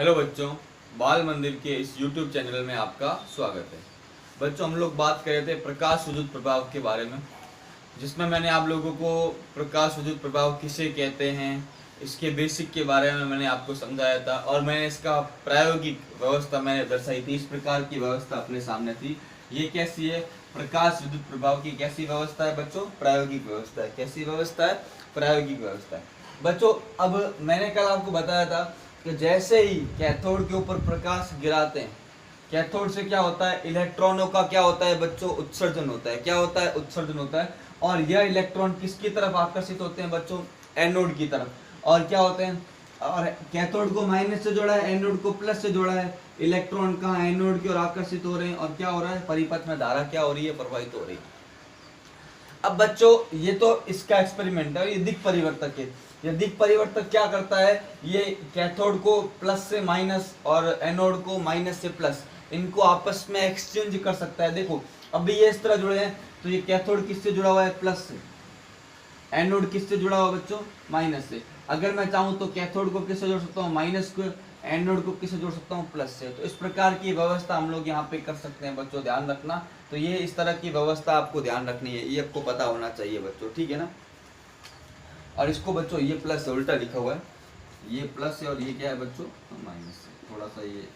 Hello बच्चों, बाल मंदिर के इस YouTube चैनल में आपका स्वागत है। बच्चों, हम लोग बात कर रहे थे प्रकाश विद्युत प्रभाव के बारे में, जिसमें मैंने आप लोगों को प्रकाश विद्युत प्रभाव किसे कहते हैं, इसके बेसिक के बारे में मैंने आपको समझाया था और मैंने इसका प्रायोगिक व्यवस्था मैंने दर्शाई थी। इस प्रकार की व्यवस्था अपने सामने थी। ये कैसी है? प्रकाश विद्युत प्रभाव की कैसी व्यवस्था है बच्चों? प्रायोगिक व्यवस्था है। कैसी व्यवस्था है? प्रायोगिक व्यवस्था है। बच्चों, अब मैंने कल आपको बताया था कि जैसे ही कैथोड के ऊपर प्रकाश गिराते हैं, कैथोड से क्या होता है? इलेक्ट्रॉनों का क्या होता है बच्चों? उत्सर्जन होता है। क्या होता है? उत्सर्जन होता है। और यह इलेक्ट्रॉन किसकी तरफ आकर्षित होते हैं बच्चों? एनोड की तरफ। और क्या होते हैं? और कैथोड को माइनस से जोड़ा है, एनोड को प्लस से जोड़ा है। इलेक्ट्रॉन कहाँ? एनोड की ओर आकर्षित हो रहे हैं। और क्या हो रहा है? परिपथ में धारा क्या हो रही है? प्रवाहित हो रही है। अब बच्चों, ये तो इसका एक्सपेरिमेंट है। ये दिक् परिवर्तक है। ये दिक् परिवर्तक क्या करता है? ये कैथोड को प्लस से माइनस और एनोड को माइनस से प्लस, इनको आपस में एक्सचेंज कर सकता है। देखो, अभी ये इस तरह जुड़े हैं, तो ये कैथोड किससे जुड़ा हुआ है? प्लस से। एनोड किससे जुड़ा हुआ बच्चों? माइनस से। अगर मैं चाहूँ तो कैथोड को किससे जोड़ सकता हूँ? माइनस को। एनोड को किससे जोड़ सकता हूँ? प्लस से। तो इस प्रकार की व्यवस्था हम लोग यहाँ पे कर सकते हैं बच्चों, ध्यान रखना। तो ये इस तरह की व्यवस्था आपको ध्यान रखनी है, ये आपको पता होना चाहिए बच्चों, ठीक है ना। और इसको बच्चों, ये प्लस है, उल्टा लिखा हुआ है। ये प्लस है और ये क्या है बच्चों? माइनस है। थोड़ा सा ये,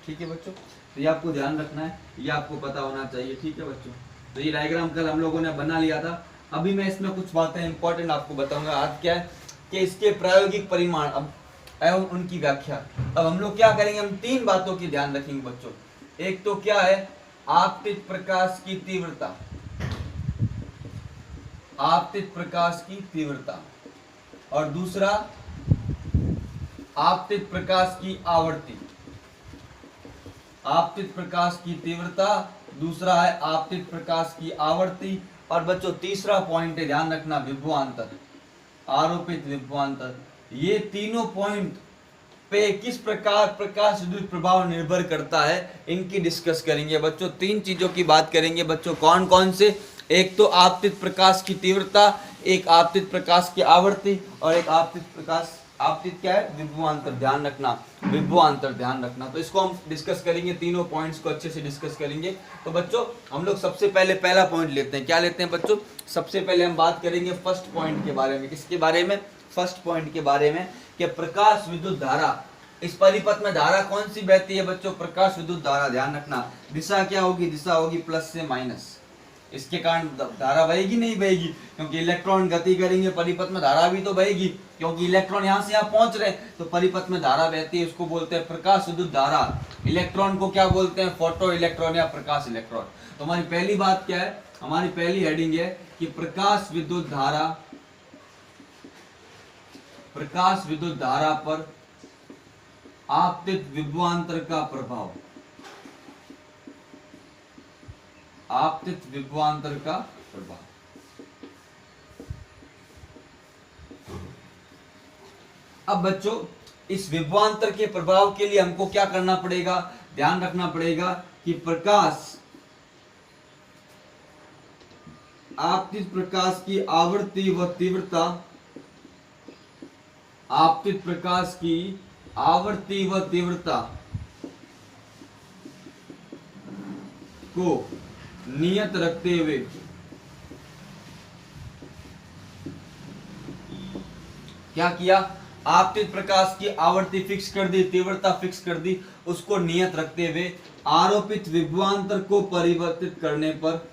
ठीक है बच्चों। तो ये आपको ध्यान रखना है, ये आपको पता होना चाहिए, ठीक है बच्चों। तो ये डायग्राम कल हम लोगों ने बना लिया था। अभी मैं इसमें कुछ बातें इंपॉर्टेंट आपको बताऊंगा। आज क्या है कि इसके प्रायोगिक परिमाण अब एवं उनकी व्याख्या। अब हम लोग क्या करेंगे? हम तीन बातों की ध्यान रखेंगे बच्चों। एक तो क्या है? आपतित प्रकाश की तीव्रता। आपतित प्रकाश की तीव्रता। और दूसरा, आपतित प्रकाश की आवर्ती। आपतित प्रकाश की तीव्रता, दूसरा है आपतित प्रकाश की आवर्ती। और बच्चों, तीसरा पॉइंट है, ध्यान रखना, विभवांतर, आरोपित विभवांतर। ये तीनों पॉइंट पे किस प्रकार प्रकाश विद्युत प्रभाव निर्भर करता है, इनकी डिस्कस करेंगे बच्चों। तीन चीजों की बात करेंगे बच्चों। कौन कौन से? एक तो आपतित प्रकाश की तीव्रता, एक आपतित प्रकाश की आवर्ती, और एक आपतित प्रकाश, आपतित क्या है? विभवांतर, ध्यान रखना, विभवांतर, ध्यान रखना। तो इसको हम डिस्कस करेंगे, तीनों पॉइंट्स को अच्छे से डिस्कस करेंगे। तो बच्चों, हम लोग सबसे पहले पहला पॉइंट लेते हैं। क्या लेते हैं बच्चों? सबसे पहले हम बात करेंगे फर्स्ट पॉइंट के बारे में। किसके बारे में? फर्स्ट पॉइंट के बारे में, कि प्रकाश विद्युत धारा, इस परिपथ में धारा कौन सी बहती है बच्चों? प्रकाश विद्युत धारा, ध्यान रखना। दिशा क्या होगी? दिशा होगी प्लस से माइनस। इसके कारण धारा बहेगी नहीं बहेगी? क्योंकि इलेक्ट्रॉन गति करेंगे, परिपथ में धारा भी तो बहेगी, क्योंकि इलेक्ट्रॉन यहाँ से यहाँ पहुंच रहे हैं, तो परिपथ में धारा बहती है। उसको बोलते हैं प्रकाश विद्युत धारा। इलेक्ट्रॉन को क्या बोलते हैं? फोटो इलेक्ट्रॉन या प्रकाश इलेक्ट्रॉन। तो हमारी पहली बात क्या है? हमारी पहली हेडिंग है कि प्रकाश विद्युत धारा, प्रकाश विद्युत धारा पर आपतित विभवांतर का प्रभाव। आपतित विभवांतर का प्रभाव। अब बच्चों, इस विभवांतर के प्रभाव के लिए हमको क्या करना पड़ेगा? ध्यान रखना पड़ेगा कि प्रकाश, आपतित प्रकाश की आवर्ती व तीव्रता, आपतित प्रकाश की आवर्ती व तीव्रता को नियत रखते हुए क्या किया? आपतित प्रकाश की आवर्ती फिक्स कर दी, तीव्रता फिक्स कर दी। उसको नियत रखते हुए आरोपित विभवांतर को परिवर्तित करने पर,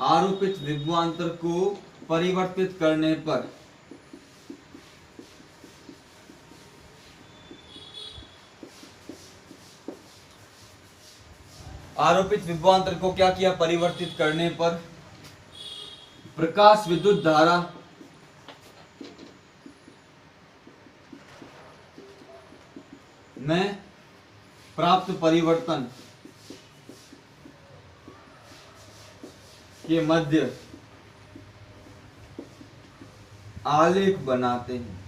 आरोपित विभवांतर को परिवर्तित करने पर आरोपित विभवांतर को क्या किया? परिवर्तित करने पर प्रकाश विद्युत धारा में प्राप्त परिवर्तन के मध्य आलेख बनाते हैं।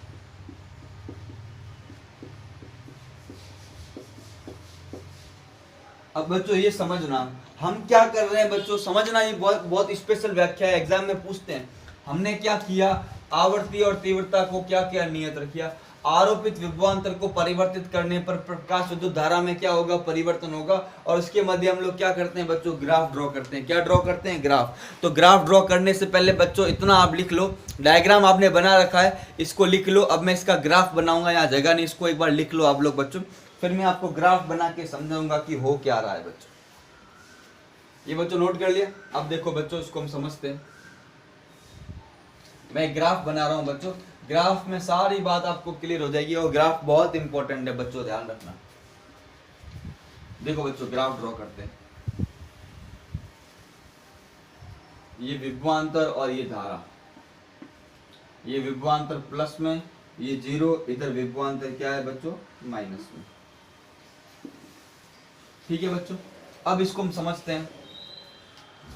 अब बच्चों, ये समझना हम क्या कर रहे हैं बच्चों, समझना। ये बहुत बहुत स्पेशल व्याख्या है, एग्जाम में पूछते हैं। हमने क्या किया आवर्ती और तीव्रता को क्या क्या नियत रखिए। आरोपित विभवांतर को परिवर्तित करने पर प्रकाश विद्युत धारा में क्या होगा, परिवर्तन होगा। और उसके मध्य हम लोग क्या करते हैं बच्चों, ग्राफ ड्रॉ करते हैं। क्या ड्रॉ करते हैं, ग्राफ। तो ग्राफ ड्रॉ करने से पहले बच्चों इतना आप लिख लो, डायग्राम आपने बना रखा है, इसको लिख लो। अब मैं इसका ग्राफ बनाऊंगा, यहाँ जगह नहीं, इसको एक बार लिख लो आप लोग बच्चों, फिर मैं आपको ग्राफ बना के समझाऊंगा कि हो क्या रहा है बच्चों। ये बच्चों नोट कर लिया। अब देखो बच्चों, इसको हम समझते हैं। मैं ग्राफ बना रहा हूं बच्चों, ग्राफ में सारी बात आपको क्लियर हो जाएगी, और ग्राफ बहुत इंपॉर्टेंट है बच्चों, ध्यान रखना। देखो बच्चों, ग्राफ ड्रॉ करते हैं। ये विभवांतर और ये धारा, ये विभवांतर प्लस में, ये जीरो, इधर विभवांतर क्या है बच्चों, माइनस में। ठीक है बच्चों, अब इसको हम समझते हैं।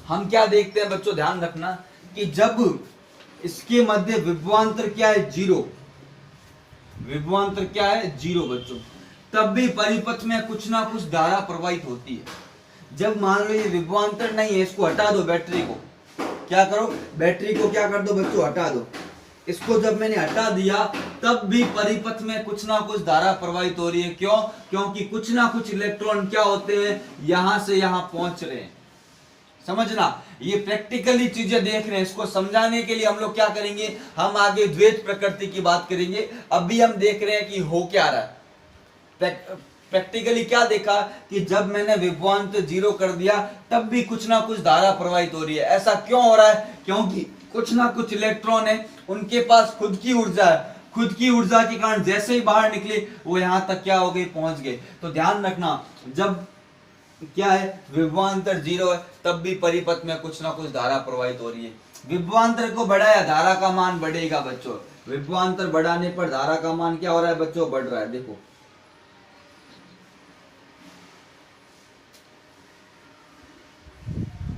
हम क्या देखते हैं बच्चों, ध्यान रखना कि जब इसके मध्य विभवांतर क्या है, जीरो, विभवांतर क्या है, जीरो बच्चों, तब भी परिपथ में कुछ ना कुछ धारा प्रवाहित होती है। जब मान लो ये विभवांतर नहीं है, इसको हटा दो, बैटरी को क्या करो, बैटरी को क्या कर दो बच्चों, हटा दो। इसको जब मैंने हटा दिया, तब भी परिपथ में कुछ ना कुछ धारा प्रवाहित हो रही है। क्यों, क्योंकि कुछ ना कुछ इलेक्ट्रॉन क्या होते हैं, यहां से यहां पहुंच रहे हैं। समझना, ये प्रैक्टिकली चीजें देख रहे हैं। इसको समझाने के लिए हम लोग क्या करेंगे, हम आगे द्वैत प्रकृति की बात करेंगे। अभी हम देख रहे हैं कि हो क्या रहा है। प्रैक्टिकली क्या देखा कि जब मैंने विभवांतर जीरो कर दिया, तब भी कुछ ना कुछ धारा प्रवाहित हो रही है। ऐसा क्यों हो रहा है, क्योंकि कुछ ना कुछ इलेक्ट्रॉन है, उनके पास खुद की ऊर्जा है। खुद की ऊर्जा के कारण जैसे ही बाहर निकले, वो यहां तक क्या हो गए, पहुंच गए। तो ध्यान रखना, जब क्या है, विभवांतर जीरो है, तब भी परिपथ में कुछ ना कुछ धारा प्रवाहित हो रही है। विभवांतर को बढ़ाया, धारा का मान बढ़ेगा बच्चों। विभवांतर बढ़ाने पर धारा का मान क्या हो रहा है बच्चों, बढ़ रहा है। देखो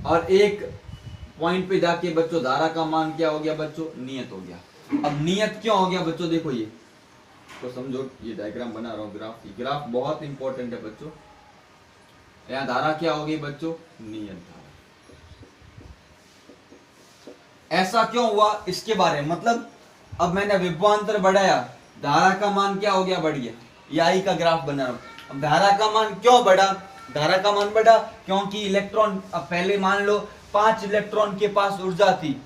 और एक पॉइंट पे जाके बच्चों धारा का मान क्या हो गया बच्चों, नियत हो गया। अब नियत क्यों हो गया बच्चों, देखो ये तो समझो, ये डायग्राम बना रहा हूं, ग्राफ। ग्राफ बहुत इंपॉर्टेंट है बच्चों। यहाँ धारा क्या होगी बच्चों, नियत धारा। ऐसा क्यों हुआ, इसके बारे में मतलब, अब मैंने विभवांतर बढ़ाया, धारा का मान क्या हो गया, बढ़ गया। ये आई का ग्राफ बना रहा हूं। अब धारा का मान क्यों बढ़ा, धारा का मान बढ़ा क्योंकि इलेक्ट्रॉन, अब पहले मान लो 5 इलेक्ट्रॉन के पास ऊर्जा थी,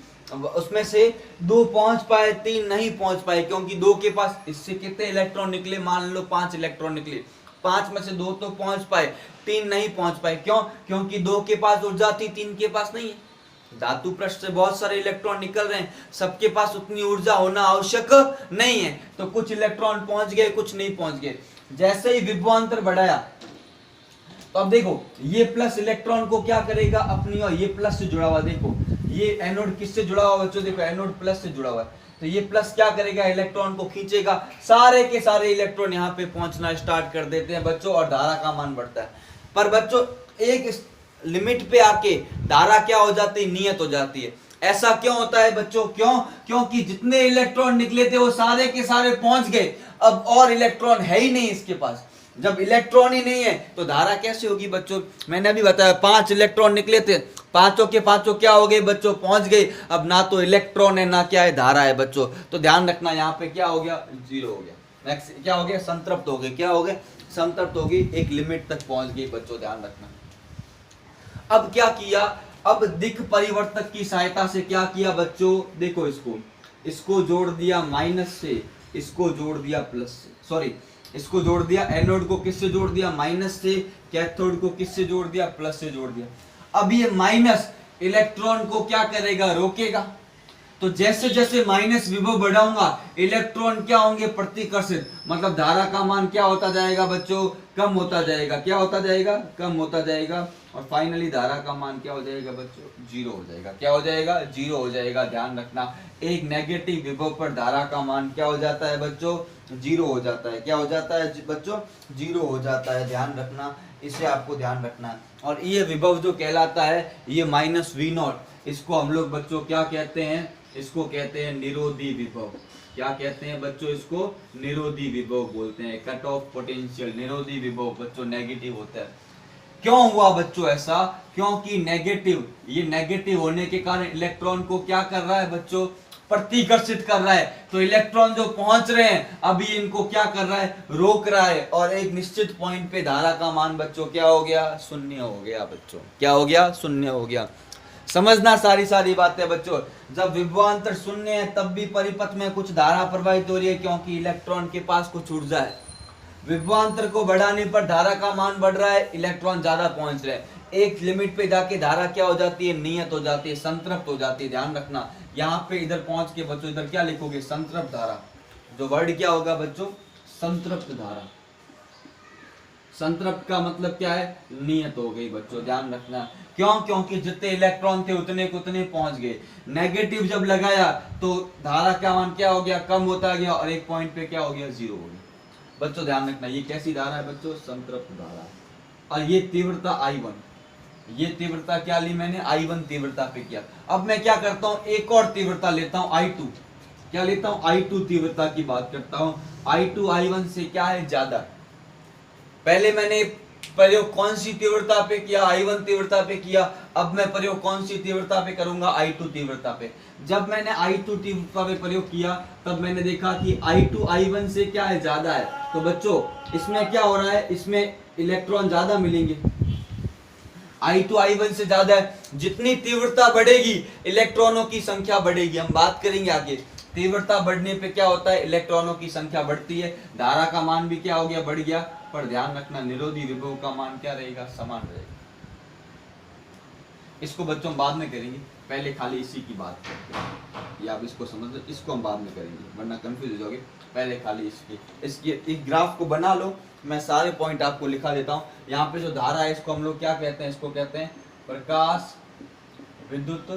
उसमें से 2 पहुंच पाए, 3 नहीं पहुंच पाए, क्योंकि 2 के पास, इससे कितने इलेक्ट्रॉन निकले, मान लो 5 इलेक्ट्रॉन निकले, 5 में से 2 तो पहुंच पाए, 3 नहीं पहुंच पाए। क्यों, क्योंकि 2 के पास ऊर्जा थी, 3 के पास नहीं है। धातु पृष्ठ से बहुत सारे इलेक्ट्रॉन निकल रहे हैं, सबके पास उतनी ऊर्जा होना आवश्यक नहीं है। तो कुछ इलेक्ट्रॉन पहुंच गए, कुछ नहीं पहुंच गए। जैसे ही विभवांतर बढ़ाया, तो अब देखो ये प्लस इलेक्ट्रॉन को क्या करेगा, अपनी और ये प्लस से जुड़ा हुआ, देखो ये एनोड किससे जुड़ा हुआ बच्चों, देखो एनोड प्लस से जुड़ा हुआ है। तो ये प्लस क्या करेगा, इलेक्ट्रॉन को खींचेगा, सारे के सारे इलेक्ट्रॉन यहाँ पे पहुंचना स्टार्ट कर देते हैं बच्चों, और धारा का मान बढ़ता है। पर बच्चों एक लिमिट पे आके धारा क्या हो जाती है, नियत हो जाती है। ऐसा क्यों होता है बच्चों, क्यों, क्योंकि जितने इलेक्ट्रॉन निकले थे वो सारे के सारे पहुंच गए, अब और इलेक्ट्रॉन है ही नहीं इसके पास। जब इलेक्ट्रॉन ही नहीं है तो धारा कैसे होगी बच्चों, मैंने अभी बताया 5 इलेक्ट्रॉन निकले थे, पांचों के पांचों क्या हो गए बच्चों, पहुंच गए। अब ना तो इलेक्ट्रॉन है, ना क्या है, धारा है बच्चों। तो ध्यान रखना, यहाँ पे क्या हो गया, जीरो हो गया। नेक्स्ट क्या हो गया, संतृप्त हो गए। क्या हो गए, संतृप्त हो गई, एक लिमिट तक पहुंच गई बच्चों, ध्यान रखना। अब क्या किया, अब दिक् परिवर्तक की सहायता से क्या किया बच्चों, देखो इसको जोड़ दिया माइनस से, इसको जोड़ दिया प्लस से, सॉरी इसको जोड़ दिया, एनोड को किससे जोड़ दिया, माइनस से, कैथोड को किससे जोड़ दिया, प्लस से जोड़ दिया। अब ये माइनस इलेक्ट्रॉन को क्या करेगा, रोकेगा। तो जैसे जैसे माइनस विभव बढ़ाऊंगा, इलेक्ट्रॉन क्या होंगे, प्रतिकर्षित, मतलब धारा का मान क्या होता जाएगा बच्चों, कम होता जाएगा। क्या होता जाएगा, कम होता जाएगा। और फाइनली धारा का मान क्या हो जाएगा बच्चों, जीरो हो जाएगा। क्या हो जाएगा, जीरो हो जाएगा। ध्यान रखना, एक नेगेटिव विभव पर धारा का मान क्या हो जाता है बच्चों, जीरो हो जाता है। क्या हो जाता है बच्चों, जीरो हो जाता है। ध्यान रखना, इसे आपको ध्यान रखना है। और ये विभव जो कहलाता है, ये माइनस वी नॉट, इसको हम लोग बच्चों क्या कहते हैं, इसको कहते हैं निरोधी विभव। क्या कहते हैं बच्चों, इसको निरोधी विभव बोलते हैं। कट ऑफ पोटेंशियल, निरोधी विभव बच्चों नेगेटिव होता है। क्यों हुआ बच्चों ऐसा, क्योंकि नेगेटिव, ये नेगेटिव होने के कारण इलेक्ट्रॉन को क्या कर रहा है बच्चों, प्रतिकर्षित कर रहा है, तो इलेक्ट्रॉन जो पहुंच रहे हैं अभी इनको क्या कर रहा है, रोक रहा है, और एक निश्चित पॉइंट पे धारा का मान बच्चों क्या हो गया, शून्य हो गया बच्चों, क्या हो गया, शून्य हो गया। समझना सारी बातें बच्चों। जब विभवांतर शून्य है तब भी परिपथ में कुछ धारा प्रवाहित हो रही है, क्योंकि इलेक्ट्रॉन के पास कुछ ऊर्जा है। विभवांतर को बढ़ाने पर धारा का मान बढ़ रहा है, इलेक्ट्रॉन ज्यादा पहुंच रहे हैं। एक लिमिट पे जाके धारा क्या हो जाती है, नियत हो जाती है, संतृप्त हो जाती है। ध्यान रखना, यहाँ पे इधर पहुंच के बच्चों इधर क्या लिखोगे, संतृप्त धारा। जो वर्ड क्या होगा बच्चों, संतृप्त धारा। संतृप्त का मतलब क्या है, नियत हो गई बच्चों, ध्यान रखना। क्यों, क्योंकि जितने इलेक्ट्रॉन थे उतने को उतने पहुंच गए। नेगेटिव जब लगाया तो धारा का मान क्या हो गया, कम होता गया, और एक पॉइंट पे क्या हो गया, जीरो हो गया। बच्चों ध्यान रखना, ये कैसी धारा है बच्चों, संतृप्त धारा। और ये तीव्रता I1, ये तीव्रता क्या ली मैंने, I1 तीव्रता पे किया। अब मैं क्या करता हूँ, एक और तीव्रता लेता हूँ, I2। क्या लेता हूँ, I2 तीव्रता की बात करता हूँ। I2 I1 से क्या है, ज्यादा। पहले मैंने प्रयोग कौन सी तीव्रता पे किया, I1 तीव्रता पे किया। अब मैं प्रयोग कौन सी तीव्रता पे करूंगा, I2 तीव्रता पे। जब मैंने I2 तीव्रता पे प्रयोग किया तब मैंने देखा कि I2 I1 से क्या है, ज्यादा है। तो बच्चों इसमें क्या हो रहा है, इसमें इलेक्ट्रॉन ज्यादा मिलेंगे। I2 I1 से ज्यादा है, जितनी तीव्रता बढ़ेगी इलेक्ट्रॉनों की संख्या बढ़ेगी। हम बात करेंगे आगे, तीव्रता बढ़ने पे क्या होता है, इलेक्ट्रॉनों की संख्या बढ़ती है, धारा का मान भी क्या हो गया, बढ़ गया। पर ध्यान रखना, निरोधी विभव का मान क्या रहेगा, समान रहेगा। इसको बच्चों हम बाद में करेंगे, पहले खाली इसी की बात करते हैं। ये आप इसको समझ लो, इसको हम बाद में करेंगे वरना कंफ्यूज हो जाओगे। पहले खाली इसकी एक ग्राफ को बना लो, मैं सारे पॉइंट आपको लिखा देता हूँ। यहाँ पे जो धारा है इसको हम लोग क्या कहते हैं, इसको कहते हैं प्रकाश विद्युत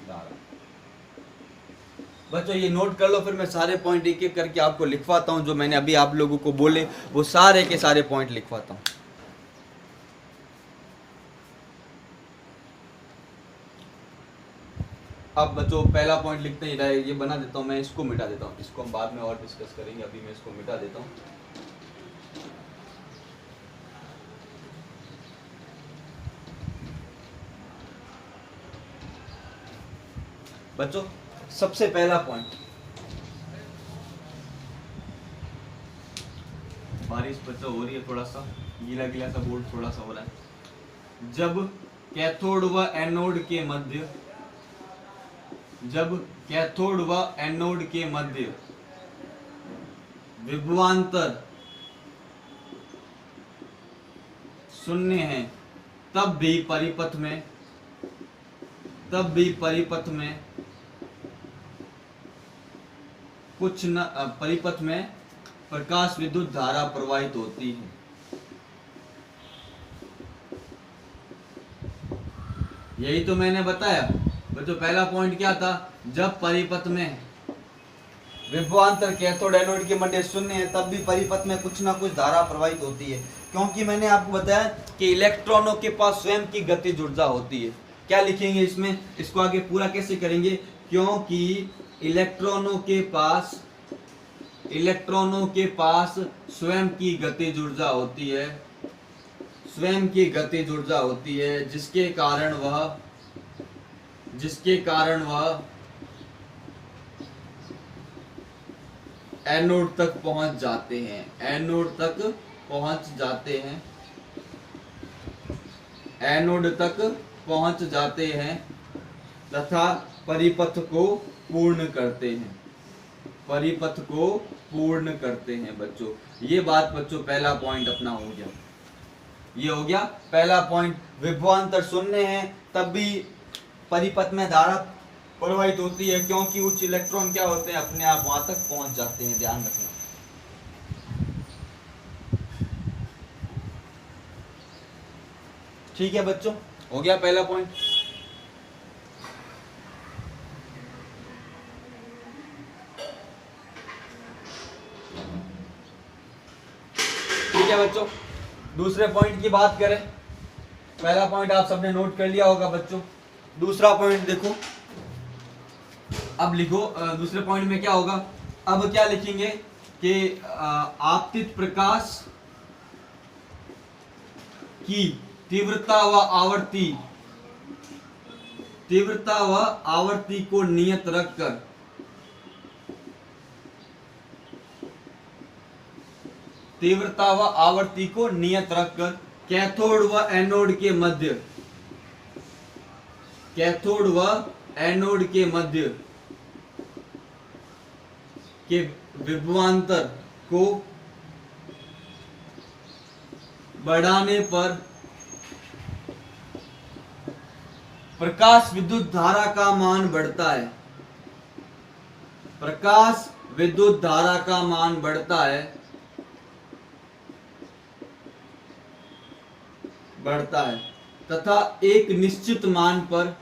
धारा। बच्चों ये नोट कर लो, फिर मैं सारे पॉइंट एक एक करके आपको लिखवाता हूँ। जो मैंने अभी आप लोगों को बोले वो सारे के सारे पॉइंट लिखवाता हूँ। अब बच्चों पहला पॉइंट लिखते हैं, ये बना देता हूँ मैं, इसको मिटा देता हूँ। इसको हम बाद में और डिस्कस करेंगे, अभी मैं इसको मिटा देता हूँ। बच्चों सबसे पहला पॉइंट, बारिश बच्चों हो रही है, थोड़ा सा गीला गीला सा बोर्ड थोड़ा सा हो रहा है। जब कैथोड व एनोड के मध्य, जब कैथोड व एनोड के मध्य विभवांतर शून्य है तब भी परिपथ में, तब भी परिपथ में कुछ न, परिपथ में प्रकाश विद्युत धारा प्रवाहित होती है। यही तो मैंने बताया बच्चों, पहला पॉइंट क्या था, जब परिपथ में विभवांतर कैथोड एनोड के मध्य शून्य है तब भी परिपथ में कुछ ना कुछ धारा प्रवाहित होती है। क्योंकि मैंने आपको बताया कि इलेक्ट्रॉनों के पास स्वयं की गतिज ऊर्जा होती है। क्या लिखेंगे इसमें, इसको आगे पूरा कैसे करेंगे, क्योंकि इलेक्ट्रॉनों के पास स्वयं की गतिज ऊर्जा होती है, स्वयं की गतिज ऊर्जा होती है, जिसके कारण वह एनोड तक पहुंच जाते हैं, एनोड तक पहुंच जाते हैं, एनोड तक पहुंच जाते हैं तथा परिपथ को पूर्ण करते हैं, परिपथ को पूर्ण करते हैं। बच्चों ये बात बच्चों पहला पॉइंट अपना हो गया, ये हो गया पहला पॉइंट। विभवांतर शून्य है तब भी परिपथ में धारा प्रवाहित होती है, क्योंकि उच्च इलेक्ट्रॉन क्या होते हैं, अपने आप वहां तक पहुंच जाते हैं। ध्यान रखना, ठीक है बच्चों, हो गया पहला पॉइंट। ठीक है बच्चों, दूसरे पॉइंट की बात करें। पहला पॉइंट आप सबने नोट कर लिया होगा बच्चों। दूसरा पॉइंट देखो, अब लिखो दूसरे पॉइंट में क्या होगा। अब क्या लिखेंगे कि आपतित प्रकाश की तीव्रता व आवृत्ति तीव्रता व आवृत्ति को नियत रखकर तीव्रता व आवृत्ति को नियत रखकर कैथोड व एनोड के मध्य कैथोड व एनोड के मध्य के विभवांतर को बढ़ाने पर प्रकाश विद्युत धारा का मान बढ़ता है। प्रकाश विद्युत धारा का मान बढ़ता है तथा एक निश्चित मान पर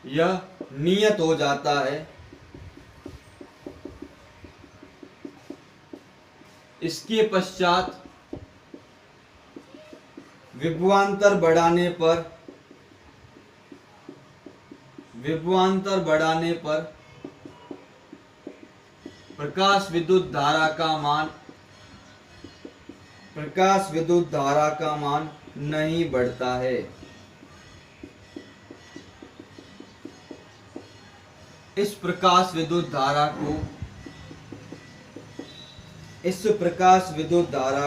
यह नियत हो जाता है। इसके पश्चात विभवांतर बढ़ाने पर प्रकाश विद्युत धारा का मान नहीं बढ़ता है। इस प्रकाश विद्युत धारा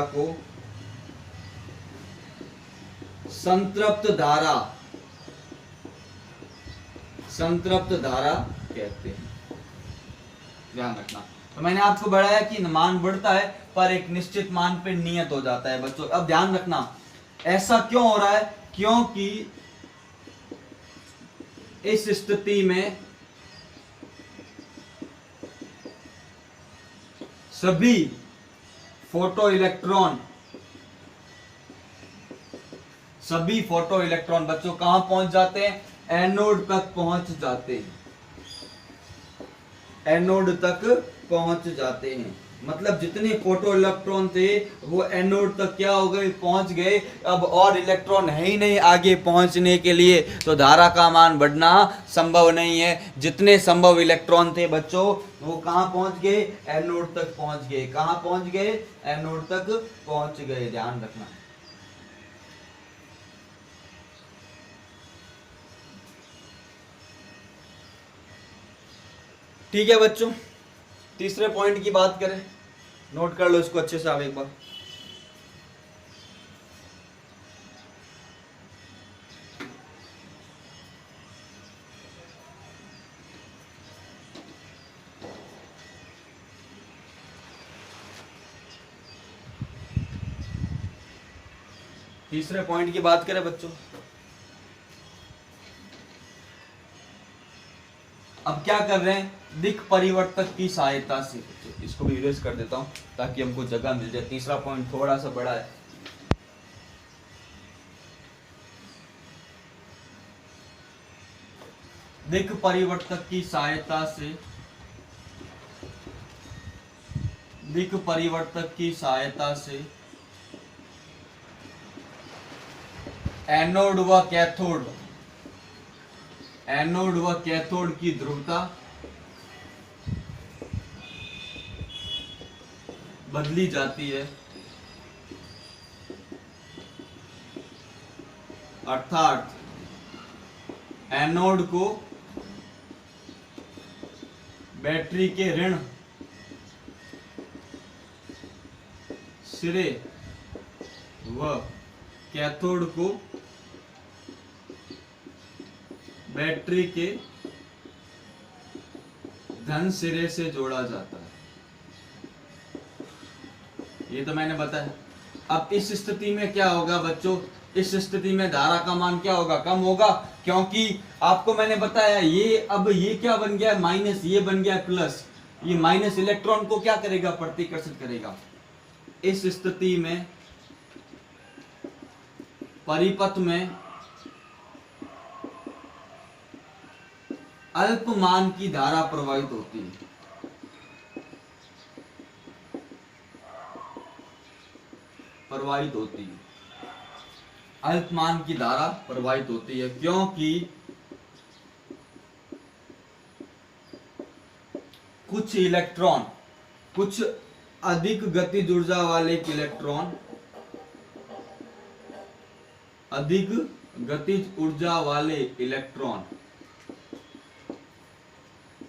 को संतृप्त धारा कहते हैं। ध्यान रखना। तो मैंने आपको बताया कि मान बढ़ता है पर एक निश्चित मान पे नियत हो जाता है बच्चों। अब ध्यान रखना, ऐसा क्यों हो रहा है? क्योंकि इस स्थिति में सभी फोटो इलेक्ट्रॉन बच्चों कहां पहुंच जाते हैं? एनोड तक पहुंच जाते हैं। मतलब जितने फोटो इलेक्ट्रॉन थे वो एनोड तक क्या हो गए? पहुंच गए। अब और इलेक्ट्रॉन है ही नहीं आगे पहुंचने के लिए, तो धारा का मान बढ़ना संभव नहीं है। जितने संभव इलेक्ट्रॉन थे बच्चों वो कहां पहुंच गए? एनोड तक पहुंच गए। कहां पहुंच गए? एनोड तक पहुंच गए। ध्यान रखना। ठीक है बच्चों, तीसरे पॉइंट की बात करें, नोट कर लो इसको अच्छे से आप एक बार। तीसरे पॉइंट की बात करें बच्चों, अब क्या कर रहे हैं? दिक् परिवर्तक की सहायता से, इसको भी इरेज कर देता हूं ताकि हमको जगह मिल जाए। तीसरा पॉइंट थोड़ा सा बड़ा है। दिक् परिवर्तक की सहायता से एनोड व कैथोड की ध्रुवता बदली जाती है। अर्थात एनोड को बैटरी के ऋण सिरे व कैथोड को बैटरी के धन सिरे से जोड़ा जाता है। ये तो मैंने बताया। अब इस स्थिति में क्या होगा बच्चों? इस स्थिति में धारा का मान क्या होगा? कम होगा, क्योंकि आपको मैंने बताया ये क्या बन गया? माइनस, ये बन गया प्लस। ये माइनस इलेक्ट्रॉन को क्या करेगा? प्रतिकर्षित करेगा। इस स्थिति में परिपथ में अल्प मान की धारा प्रवाहित होती है। अल्प मान की धारा प्रवाहित होती है क्योंकि कुछ अधिक गतिज ऊर्जा वाले इलेक्ट्रॉन अधिक गतिज ऊर्जा वाले इलेक्ट्रॉन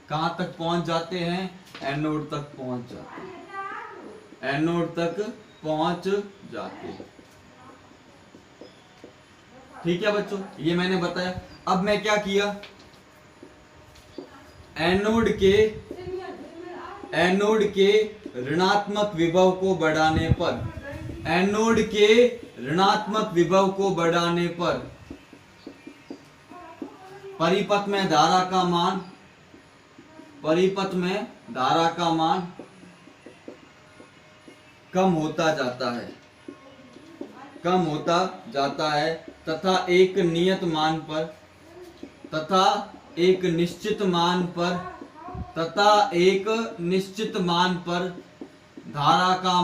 कहां तक पहुंच जाते हैं? एनोड तक पहुंच जाते हैं, एनोड तक पहुंच जाते हैं। ठीक है बच्चों, ये मैंने बताया। अब मैं क्या किया, एनोड के ऋणात्मक विभव को बढ़ाने पर, एनोड के ऋणात्मक विभव को बढ़ाने पर परिपथ में धारा का मान, परिपथ में धारा का मान कम होता जाता है, कम होता जाता है तथा एक नियत मान पर, तथा एक निश्चित मान पर, तथा एक निश्चित मान पर धारा का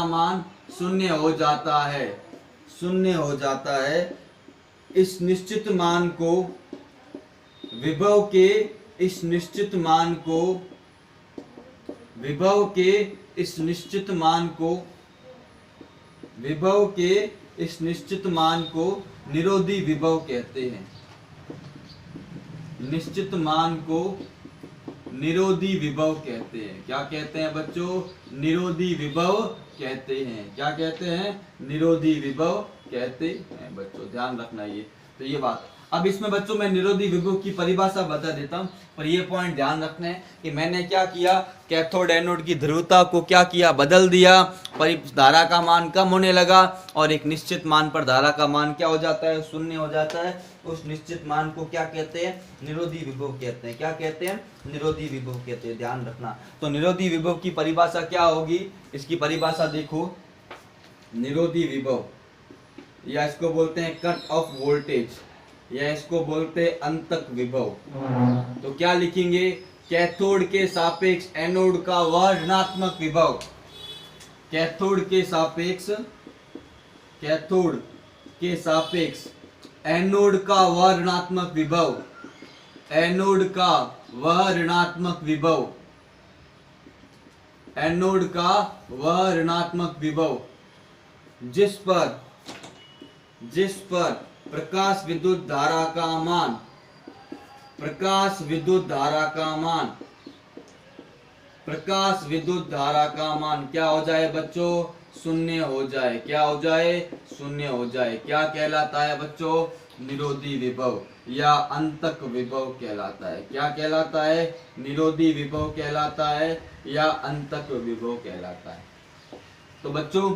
मान शून्य हो जाता है, शून्य हो जाता है। इस निश्चित मान को, विभव के इस निश्चित मान को, विभव के इस निश्चित मान को, विभव के इस निश्चित मान को निरोधी विभव कहते हैं। निश्चित मान को निरोधी विभव कहते हैं। क्या कहते हैं बच्चों? निरोधी विभव कहते हैं। क्या कहते हैं? निरोधी विभव कहते हैं बच्चों, ध्यान रखना ये। तो ये बात, अब इसमें बच्चों मैं निरोधी विभव की परिभाषा बता देता हूं, पर ये पॉइंट ध्यान रखना है कि मैंने क्या किया, कैथोड एनोड की ध्रुवता को क्या किया, बदल दिया। धारा का मान कम होने लगा और एक निश्चित मान पर धारा का मान क्या हो जाता है, शून्य हो जाता है। उस निश्चित मान को क्या कहते हैं? निरोधी विभव कहते हैं। क्या कहते हैं? निरोधी विभव कहते हैं, ध्यान रखना। तो निरोधी विभव की परिभाषा क्या होगी, इसकी परिभाषा देखो। निरोधी विभव, या इसको बोलते हैं कट ऑफ वोल्टेज, या इसको बोलते हैं अंतक विभव। तो क्या लिखेंगे? कैथोड के सापेक्ष एनोड का वह ऋणात्मक विभव, कैथोड के सापेक्ष, कैथोड के सापेक्ष एनोड का वह ऋणात्मक विभव, एनोड का वह ऋणात्मक विभव, एनोड का वह ऋणात्मक विभव जिस पर प्रकाश विद्युत धारा का मान, प्रकाश विद्युत धारा का मान, प्रकाश विद्युत धारा का मान क्या हो जाए बच्चों? शून्य हो जाए। क्या हो जाए? शून्य हो जाए। क्या कहलाता है बच्चों? निरोधी विभव या अंतक विभव कहलाता है। क्या कहलाता है? निरोधी विभव कहलाता है या अंतक विभव कहलाता है। तो बच्चों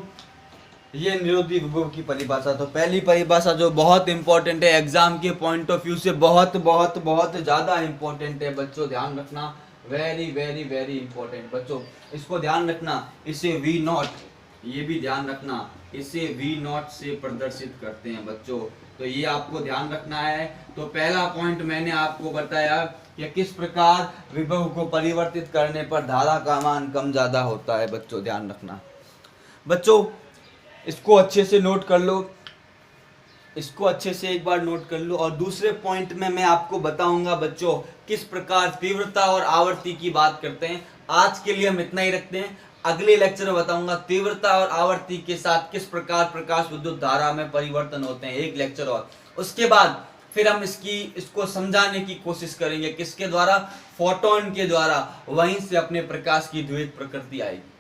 ये निरोधी विभव की परिभाषा। तो पहली परिभाषा जो बहुत इंपॉर्टेंट है, एग्जाम के पॉइंट ऑफ व्यू से बहुत बहुत बहुत ज्यादा इंपॉर्टेंट है बच्चों, ध्यान रखना। वेरी वेरी वेरी इंपॉर्टेंट बच्चों, इसको ध्यान रखना। इसे वी नॉट, ये भी ध्यान रखना, इसे वी नॉट से प्रदर्शित करते हैं बच्चों। तो ये आपको ध्यान रखना है। तो पहला पॉइंट मैंने आपको बताया कि किस प्रकार विभव को परिवर्तित करने पर धारा का मान कम ज्यादा होता है बच्चों, ध्यान रखना। बच्चों इसको अच्छे से नोट कर लो, इसको अच्छे से एक बार नोट कर लो। और दूसरे पॉइंट में मैं आपको बताऊंगा बच्चों किस प्रकार तीव्रता और आवर्ती की बात करते हैं। आज के लिए हम इतना ही रखते हैं, अगले लेक्चर में बताऊंगा तीव्रता और आवर्ती के साथ किस प्रकार प्रकाश विद्युत धारा में परिवर्तन होते हैं, एक लेक्चर। और उसके बाद फिर हम इसको समझाने की कोशिश करेंगे, किसके द्वारा? फोटोन के द्वारा। वहीं से अपने प्रकाश की द्वैत प्रकृति आएगी।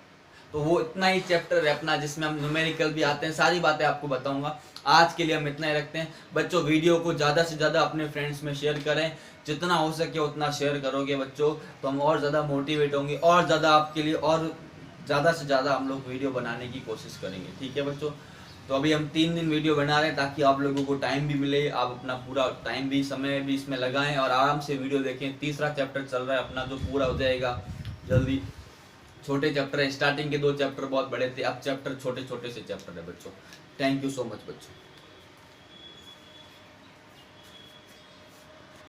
तो वो इतना ही चैप्टर है अपना जिसमें हम न्यूमेरिकल भी आते हैं, सारी बातें आपको बताऊंगा। आज के लिए हम इतना ही रखते हैं बच्चों। वीडियो को ज़्यादा से ज़्यादा अपने फ्रेंड्स में शेयर करें, जितना हो सके उतना शेयर करोगे बच्चों तो हम और ज़्यादा मोटिवेट होंगे, और ज़्यादा आपके लिए और ज़्यादा से ज़्यादा हम लोग वीडियो बनाने की कोशिश करेंगे। ठीक है बच्चों, तो अभी हम 3 दिन वीडियो बना रहे हैं ताकि आप लोगों को टाइम भी मिले, आप अपना पूरा टाइम भी, समय भी इसमें लगाएं और आराम से वीडियो देखें। तीसरा चैप्टर चल रहा है अपना जो पूरा हो जाएगा जल्दी। छोटे चैप्टर है, स्टार्टिंग के 2 चैप्टर बहुत बड़े थे, अब चैप्टर छोटे छोटे से चैप्टर है बच्चों। थैंक यू सो मच बच्चों।